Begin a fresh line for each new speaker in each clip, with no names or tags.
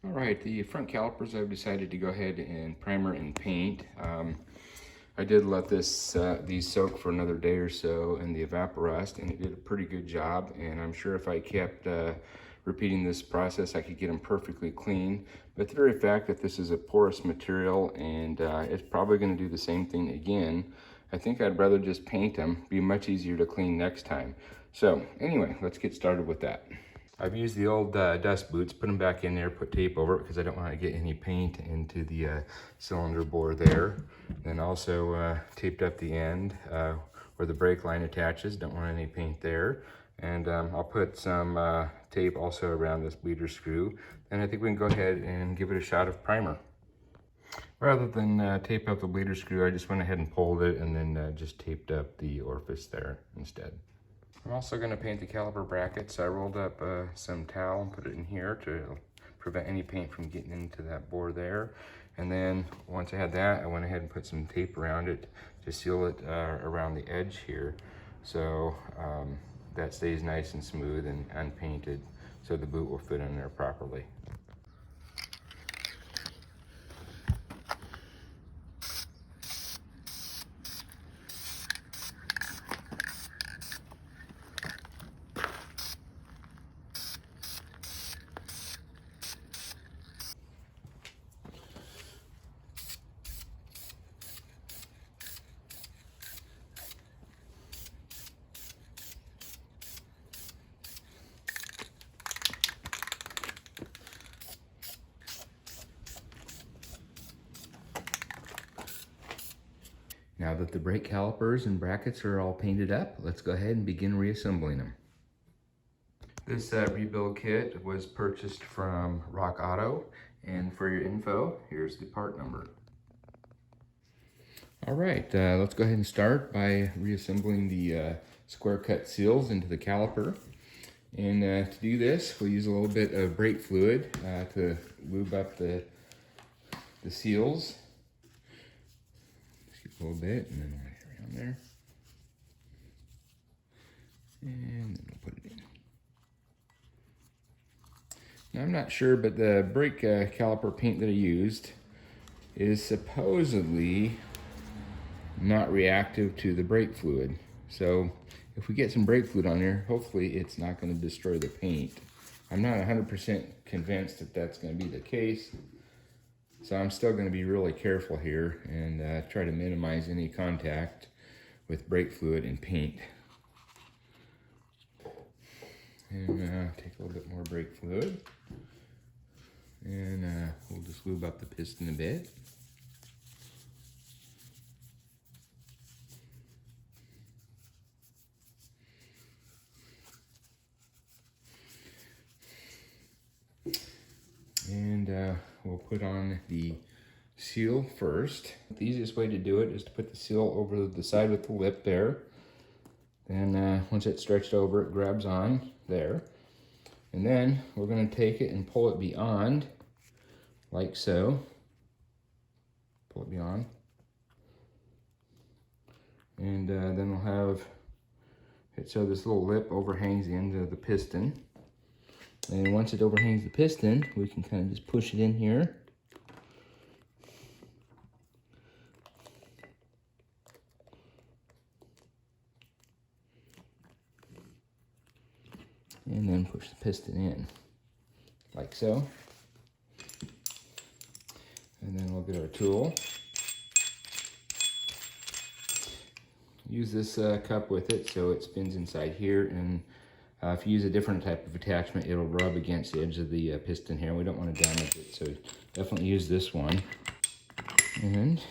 All right, the front calipers I've decided to go ahead and primer and paint. I did let these soak for another day or so in the evaporust, and it did a pretty good job. And I'm sure if I kept repeating this process, I could get them perfectly clean. But the very fact that this is a porous material and it's probably going to do the same thing again, I think I'd rather just paint them. Be much easier to clean next time. So anyway, let's get started with that. I've used the old dust boots, put them back in there, put tape over it because I don't want to get any paint into the cylinder bore there. Then also taped up the end where the brake line attaches, don't want any paint there. And I'll put some tape also around this bleeder screw. Then I think we can go ahead and give it a shot of primer. Rather than tape up the bleeder screw, I just went ahead and pulled it and then just taped up the orifice there instead. I'm also going to paint the caliper brackets. I rolled up some towel and put it in here to prevent any paint from getting into that bore there. And then once I had that, I went ahead and put some tape around it to seal it around the edge here. So that stays nice and smooth and unpainted, so the boot will fit in there properly. Now that the brake calipers and brackets are all painted up, let's go ahead and begin reassembling them. This rebuild kit was purchased from Rock Auto, and for your info, here's the part number. All right, let's go ahead and start by reassembling the square cut seals into the caliper. And to do this, we'll use a little bit of brake fluid to lube up the seals. A little bit, and then right around there, and then we'll put it in. Now I'm not sure, but the brake caliper paint that I used is supposedly not reactive to the brake fluid. So if we get some brake fluid on there, hopefully it's not going to destroy the paint. I'm not 100% convinced that that's going to be the case. So I'm still going to be really careful here and try to minimize any contact with brake fluid and paint. And take a little bit more brake fluid. And we'll just lube up the piston a bit. And we'll put on the seal first. The easiest way to do it is to put the seal over the side with the lip there. Then once it's stretched over, it grabs on there. And then we're going to take it and pull it beyond, like so. Pull it beyond. And then we'll have it so this little lip overhangs the end of the piston. And once it overhangs the piston, we can kind of just push it in here. And then push the piston in, like so. And then we'll get our tool. Use this cup with it so it spins inside here, and if you use a different type of attachment, it'll rub against the edge of the piston here. We don't want to damage it, so definitely use this one. And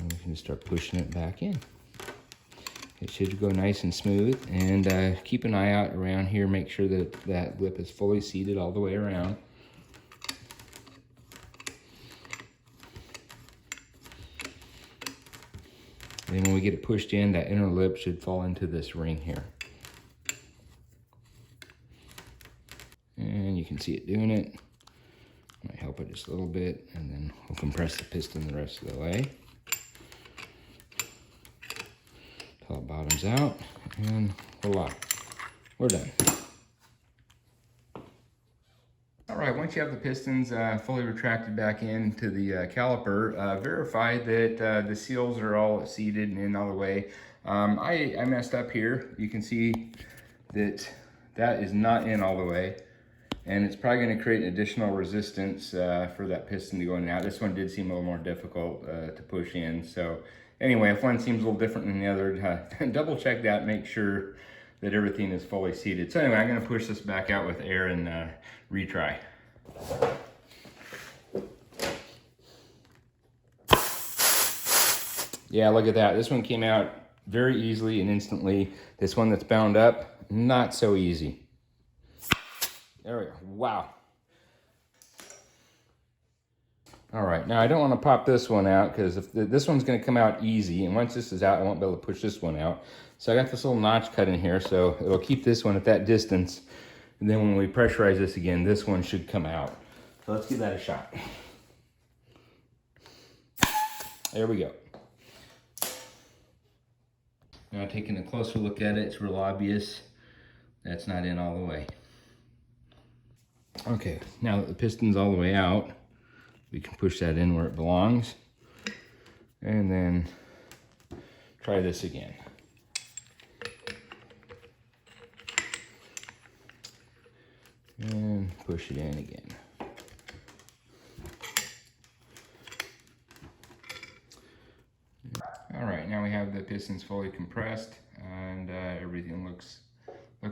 we can just start pushing it back in. It should go nice and smooth, and keep an eye out around here. Make sure that that lip is fully seated all the way around. Then when we get it pushed in, that inner lip should fall into this ring here. And you can see it doing it. Might help it just a little bit, and then we'll compress the piston the rest of the way until it bottoms out, and voila, we're done. All right, once you have the pistons fully retracted back into the caliper, verify that the seals are all seated and in all the way. I messed up here. You can see that that is not in all the way, and it's probably going to create an additional resistance for that piston to go in and out. This one did seem a little more difficult to push in. So anyway, if one seems a little different than the other, double check that, make sure that everything is fully seated. So anyway, I'm going to push this back out with air and retry. Yeah, look at that. This one came out very easily and instantly. This one that's bound up, not so easy. There we go. Wow. All right, now I don't want to pop this one out because if this one's going to come out easy, and once this is out, I won't be able to push this one out. So I got this little notch cut in here, so it'll keep this one at that distance. And then when we pressurize this again, this one should come out. So let's give that a shot. There we go. Now taking a closer look at it, it's real obvious that's not in all the way. Okay, now that the piston's all the way out, we can push that in where it belongs. And then try this again. And push it in again. All right, now we have the pistons fully compressed and everything looks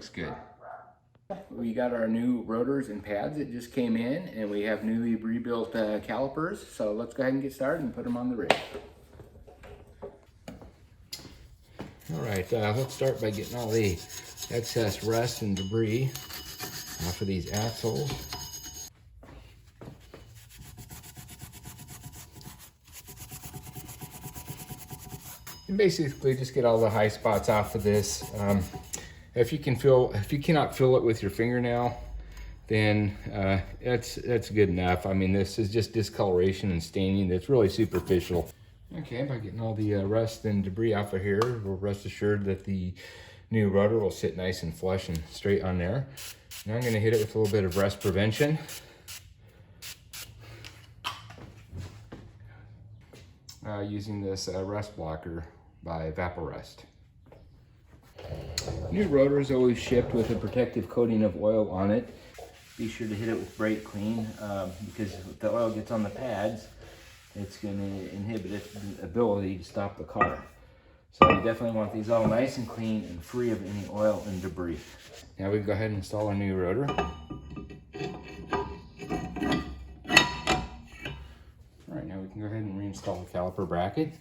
good. We got our new rotors and pads that just came in, and we have newly rebuilt calipers. So let's go ahead and get started and put them on the rig. All right, let's start by getting all the excess rust and debris off of these axles. And basically just get all the high spots off of this. If you cannot feel it with your fingernail, then that's good enough. I mean, this is just discoloration and staining that's really superficial. Okay, by getting all the rust and debris off of here, we'll rest assured that the new rotor will sit nice and flush and straight on there. Now I'm going to hit it with a little bit of rust prevention. Using this rust blocker by Vaporust. New rotors always shipped with a protective coating of oil on it. Be sure to hit it with brake clean because if the oil gets on the pads, it's going to inhibit its ability to stop the car. So you definitely want these all nice and clean and free of any oil and debris. Now we can go ahead and install our new rotor. All right, now we can go ahead and reinstall the caliper bracket.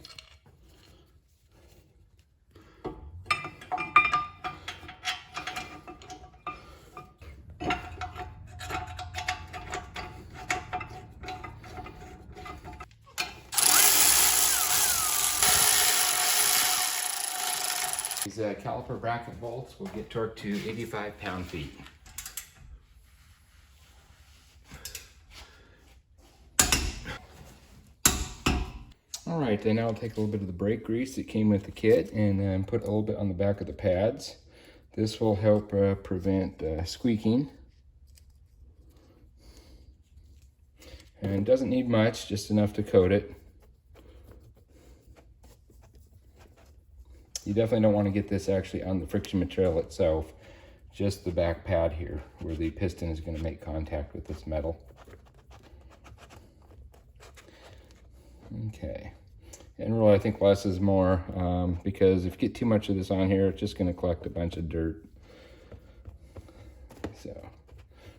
These caliper bracket bolts will get torqued to 85 pound-feet. All right, then I'll take a little bit of the brake grease that came with the kit and put a little bit on the back of the pads. This will help prevent squeaking. And doesn't need much, just enough to coat it. You definitely don't want to get this actually on the friction material itself, just the back pad here where the piston is going to make contact with this metal. Okay, and really I think less is more because if you get too much of this on here, it's just going to collect a bunch of dirt. So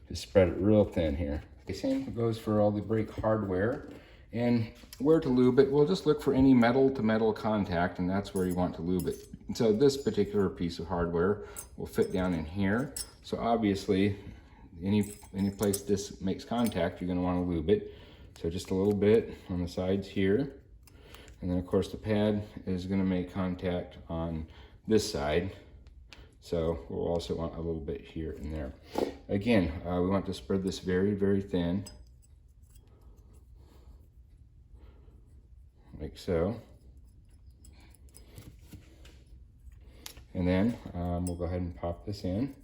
just spread it real thin here. The same goes for all the brake hardware. And where to lube it, we'll just look for any metal-to-metal contact, and that's where you want to lube it. And so this particular piece of hardware will fit down in here. So obviously, any place this makes contact, you're going to want to lube it. So just a little bit on the sides here. And then of course the pad is going to make contact on this side. So we'll also want a little bit here and there. Again, we want to spread this very, very thin. Like so. And then we'll go ahead and pop this in.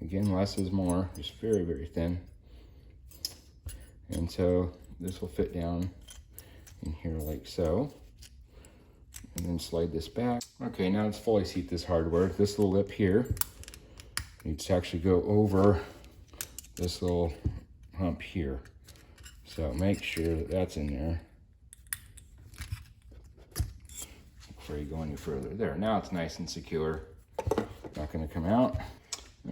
Again, less is more, just very, very thin. And so this will fit down in here like so. And then slide this back. Okay, now let's fully seat this hardware. This little lip here needs to actually go over this little hump here. So make sure that that's in there before you go any further. There, now it's nice and secure. Not gonna come out.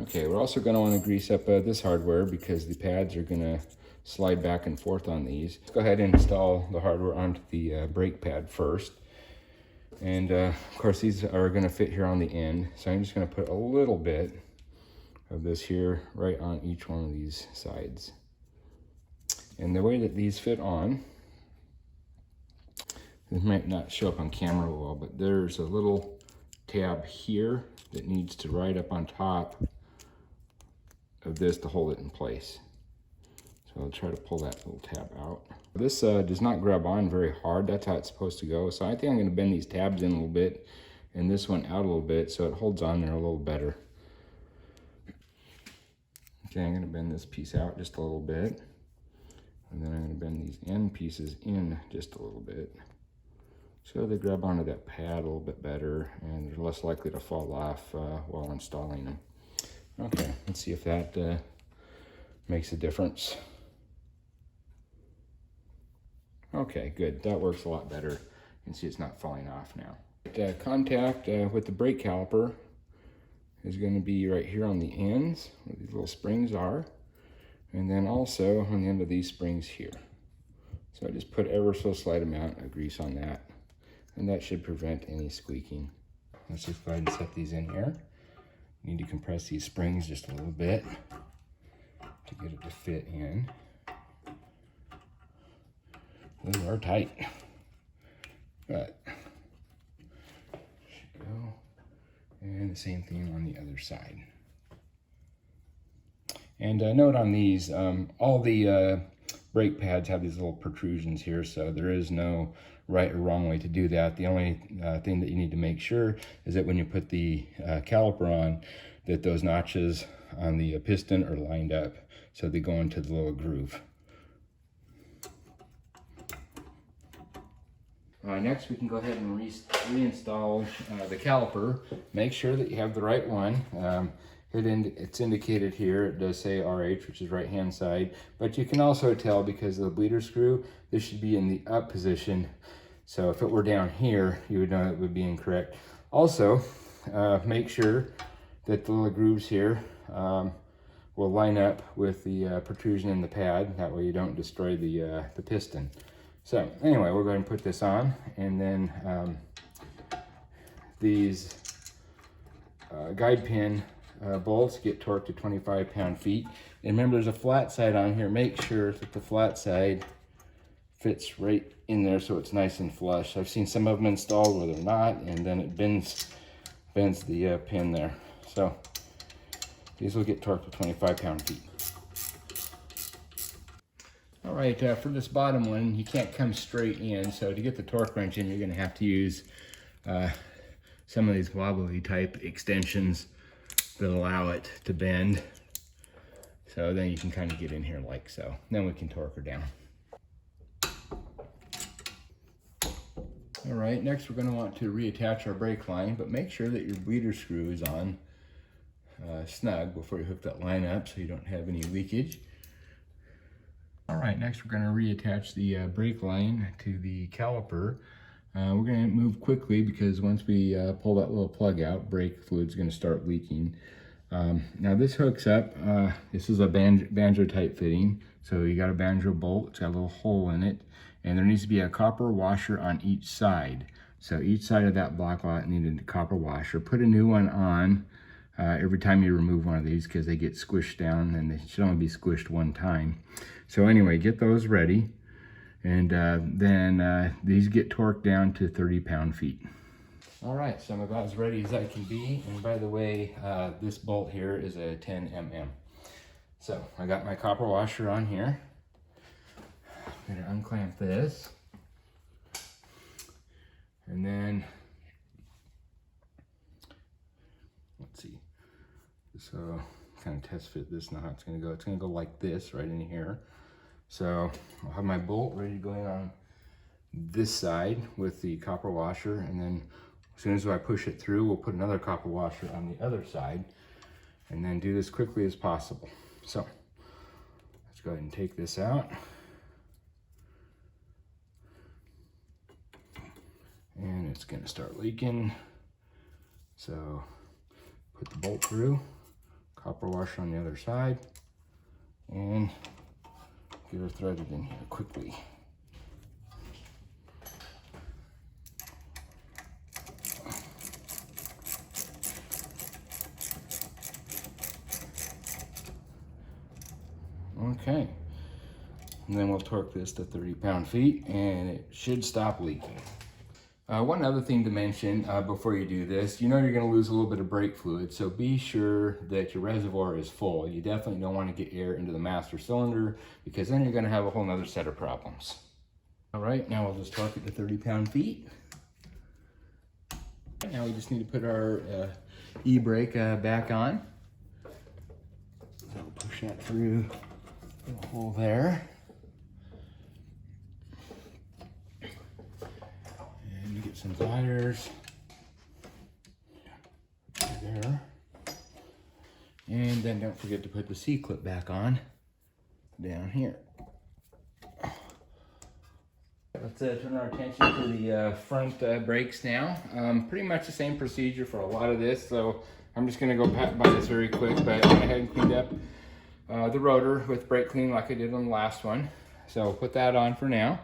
Okay, we're also gonna wanna grease up this hardware because the pads are gonna slide back and forth on these. Let's go ahead and install the hardware onto the brake pad first. And of course these are gonna fit here on the end. So I'm just gonna put a little bit of this here right on each one of these sides. And the way that these fit on, this might not show up on camera well, but there's a little tab here that needs to ride up on top of this to hold it in place. So I'll try to pull that little tab out. This does not grab on very hard. That's how it's supposed to go. So I think I'm going to bend these tabs in a little bit and this one out a little bit so it holds on there a little better. Okay, I'm going to bend this piece out just a little bit. And then I'm going to bend these end pieces in just a little bit. So they grab onto that pad a little bit better and they're less likely to fall off while installing them. Okay, let's see if that makes a difference. Okay, good. That works a lot better. You can see it's not falling off now. Contact with the brake caliper is going to be right here on the ends where these little springs are. And then also on the end of these springs here. So I just put ever so slight amount of grease on that. And that should prevent any squeaking. Let's just go ahead and set these in here. You need to compress these springs just a little bit to get it to fit in. They are tight, but should go. And the same thing on the other side. And note on these, all the brake pads have these little protrusions here, so there is no right or wrong way to do that. The only thing that you need to make sure is that when you put the caliper on, that those notches on the piston are lined up so they go into the little groove. Next, we can go ahead and reinstall the caliper. Make sure that you have the right one. It's indicated here, it does say RH, which is right hand side, but you can also tell because of the bleeder screw, this should be in the up position. So if it were down here, you would know it would be incorrect. Also, make sure that the little grooves here will line up with the protrusion in the pad. That way you don't destroy the piston. So anyway, we'll go ahead and put this on, and then these guide pin bolts get torqued to 25 pound-feet. And remember, there's a flat side on here. Make sure that the flat side fits right in there so it's nice and flush. I've seen some of them installed where they're not, and then it bends the pin there. So these will get torqued to 25 pound-feet. All right, for this bottom one, you can't come straight in. So to get the torque wrench in, you're going to have to use some of these wobbly type extensions that allow it to bend. So then you can kind of get in here like so. Then we can torque her down. All right, next we're going to want to reattach our brake line, but make sure that your bleeder screw is on snug before you hook that line up so you don't have any leakage. All right, next we're going to reattach the brake line to the caliper. We're going to move quickly because once we pull that little plug out, brake fluid is going to start leaking. Now this hooks up, this is a banjo type fitting. So you got a banjo bolt, it's got a little hole in it, and there needs to be a copper washer on each side. So each side of that block lot needed a copper washer. Put a new one on every time you remove one of these because they get squished down, and they should only be squished one time. So anyway, get those ready. And then these get torqued down to 30 pound-feet. All right, so I'm about as ready as I can be. And by the way, this bolt here is a 10 mm. So I got my copper washer on here. I'm gonna unclamp this. And then, let's see. So kind of test fit this now. It's gonna go like this right in here. So I'll have my bolt ready to go in on this side with the copper washer, and then as soon as I push it through, we'll put another copper washer on the other side, and then do this quickly as possible. So let's go ahead and take this out. And it's gonna start leaking. So put the bolt through, copper washer on the other side, and get her threaded in here quickly. Okay, and then we'll torque this to 30 pound-feet and it should stop leaking. One other thing to mention before you do this, you know you're going to lose a little bit of brake fluid, so be sure that your reservoir is full. You definitely don't want to get air into the master cylinder, because then you're going to have a whole nother set of problems. All right, now we'll just torque it to 30 pound-feet. Now we just need to put our e-brake back on. So we'll push that through the hole there. And you get some pliers there. And then don't forget to put the C-clip back on down here. Let's turn our attention to the front brakes now. Pretty much the same procedure for a lot of this, so I'm just going to go by this very quick, but I went ahead and cleaned up the rotor with brake clean like I did on the last one. So put that on for now.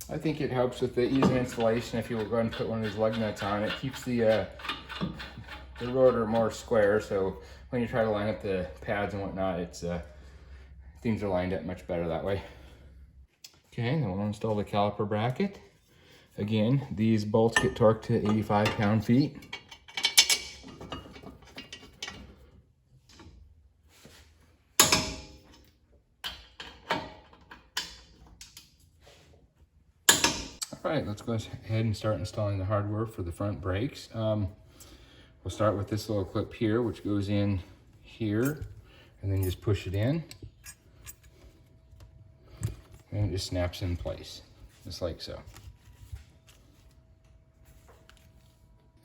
I think it helps with the ease of installation if you will go ahead and put one of these lug nuts on. It keeps the rotor more square, so when you try to line up the pads and whatnot, it's things are lined up much better that way. Okay, then we'll install the caliper bracket. Again, these bolts get torqued to 85 pound-feet. All right, let's go ahead and start installing the hardware for the front brakes. We'll start with this little clip here, which goes in here, and then just push it in. And it just snaps in place, just like so.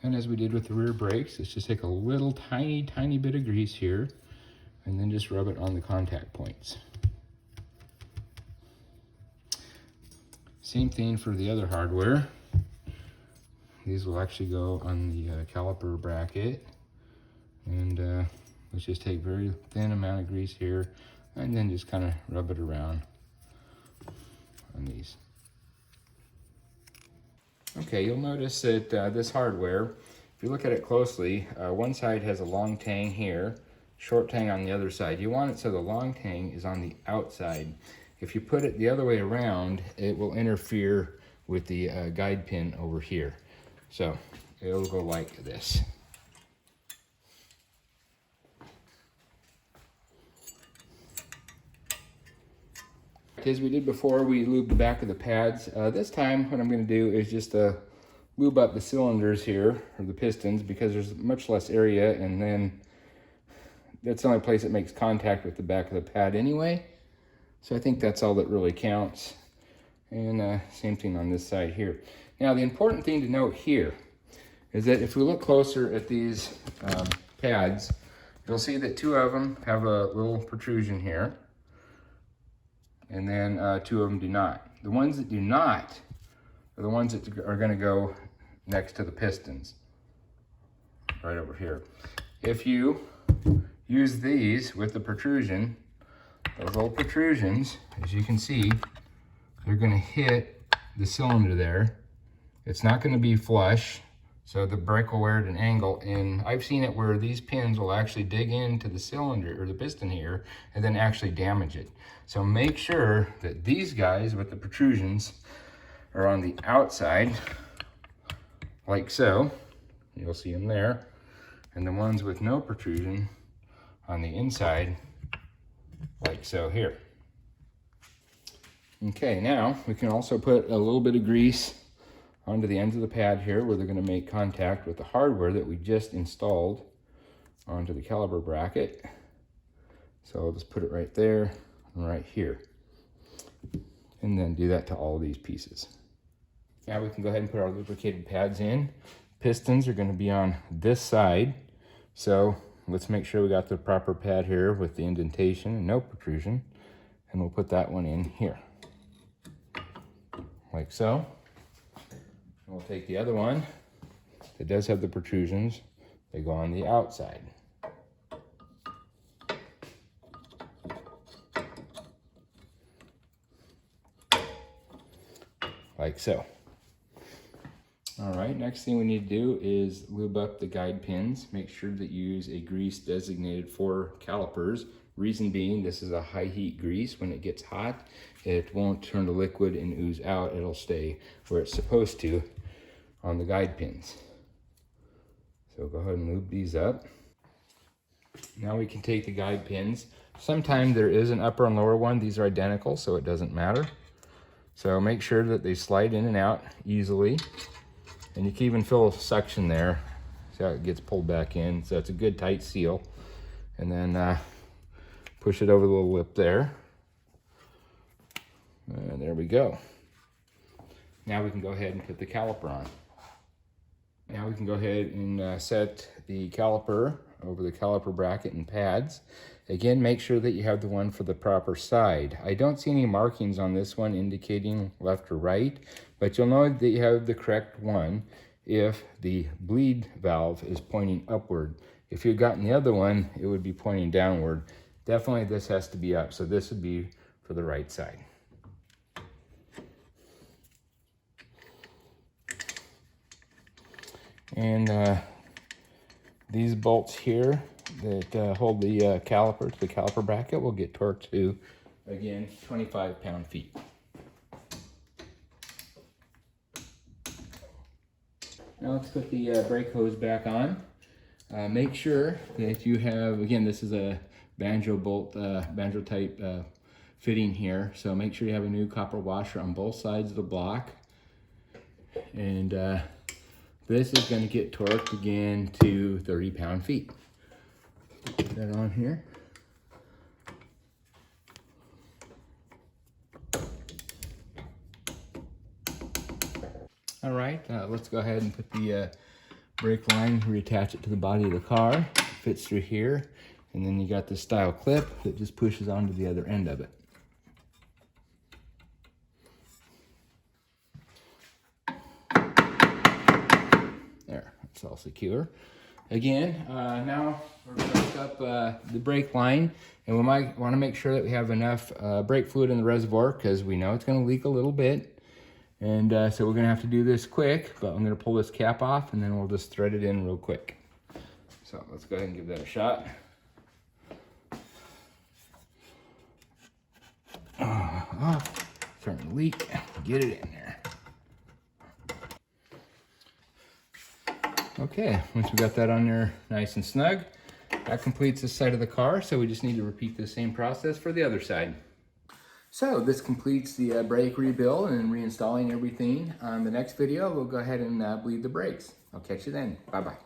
And as we did with the rear brakes, let's just take a little tiny bit of grease here, and then just rub it on the contact points. Same thing for the other hardware. These will actually go on the caliper bracket. And let's just take a very thin amount of grease here, and then just kind of rub it around on these. Okay, you'll notice that this hardware, if you look at it closely, one side has a long tang here, short tang on the other side. You want it so the long tang is on the outside. If you put it the other way around, it will interfere with the guide pin over here. So it'll go like this. As we did before, we lubed the back of the pads. This time what I'm going to do is just lube up the cylinders here, or the pistons, because there's much less area, and then that's the only place that makes contact with the back of the pad anyway. So I think that's all that really counts. And same thing on this side here. Now the important thing to note here is that if we look closer at these pads, you'll see that two of them have a little protrusion here, and then two of them do not. The ones that do not are the ones that are going to go next to the pistons, right over here. If you use these with the protrusion, those little protrusions, as you can see, they're going to hit the cylinder there. It's not going to be flush, so the brake will wear at an angle, and I've seen it where these pins will actually dig into the cylinder or the piston here and then actually damage it. So make sure that these guys with the protrusions are on the outside, like so. You'll see them there. And the ones with no protrusion on the inside, like so here. Okay, now we can also put a little bit of grease onto the ends of the pad here, where they're going to make contact with the hardware that we just installed onto the caliper bracket. So I'll just put it right there, and right here. And then do that to all of these pieces. Now we can go ahead and put our lubricated pads in. Pistons are going to be on this side. So let's make sure we got the proper pad here with the indentation and no protrusion. And we'll put that one in here. Like so. And we'll take the other one that does have the protrusions. They go on the outside. Like so. All right, next thing we need to do is lube up the guide pins. Make sure that you use a grease designated for calipers. Reason being, this is a high heat grease. When it gets hot, it won't turn to liquid and ooze out. It'll stay where it's supposed to on the guide pins. So go ahead and lube these up. Now we can take the guide pins. Sometimes there is an upper and lower one. These are identical, so it doesn't matter. So make sure that they slide in and out easily. And you can even feel a suction there. See how it gets pulled back in. So it's a good tight seal. And then push it over the little lip there. And there we go. Now we can go ahead and put the caliper on. Now we can go ahead and set the caliper over the caliper bracket and pads. Again, make sure that you have the one for the proper side. I don't see any markings on this one indicating left or right, but you'll know that you have the correct one if the bleed valve is pointing upward. If you'd gotten the other one, it would be pointing downward. Definitely this has to be up, so this would be for the right side. And these bolts here that hold the caliper to the caliper bracket will get torqued to, again, 25 pound-feet. Now let's put the brake hose back on. Make sure that you have, again, this is a banjo bolt, banjo type fitting here. So make sure you have a new copper washer on both sides of the block. And this is going to get torqued again to 30 pound-feet. Put that on here. All right, let's go ahead and put the brake line, reattach it to the body of the car. It fits through here, and then you got this style clip that just pushes onto the other end of it. There, it's all secure. Again, now we're going to hook up the brake line, and we might want to make sure that we have enough brake fluid in the reservoir because we know it's going to leak a little bit. And so we're going to have to do this quick, but I'm going to pull this cap off and then we'll just thread it in real quick. So let's go ahead and give that a shot. Starting to leak. Get it in there. Okay, once we got that on there nice and snug, that completes this side of the car, so we just need to repeat the same process for the other side. So this completes the brake rebuild and reinstalling everything. On the next video, we'll go ahead and bleed the brakes. I'll catch you then. Bye-bye.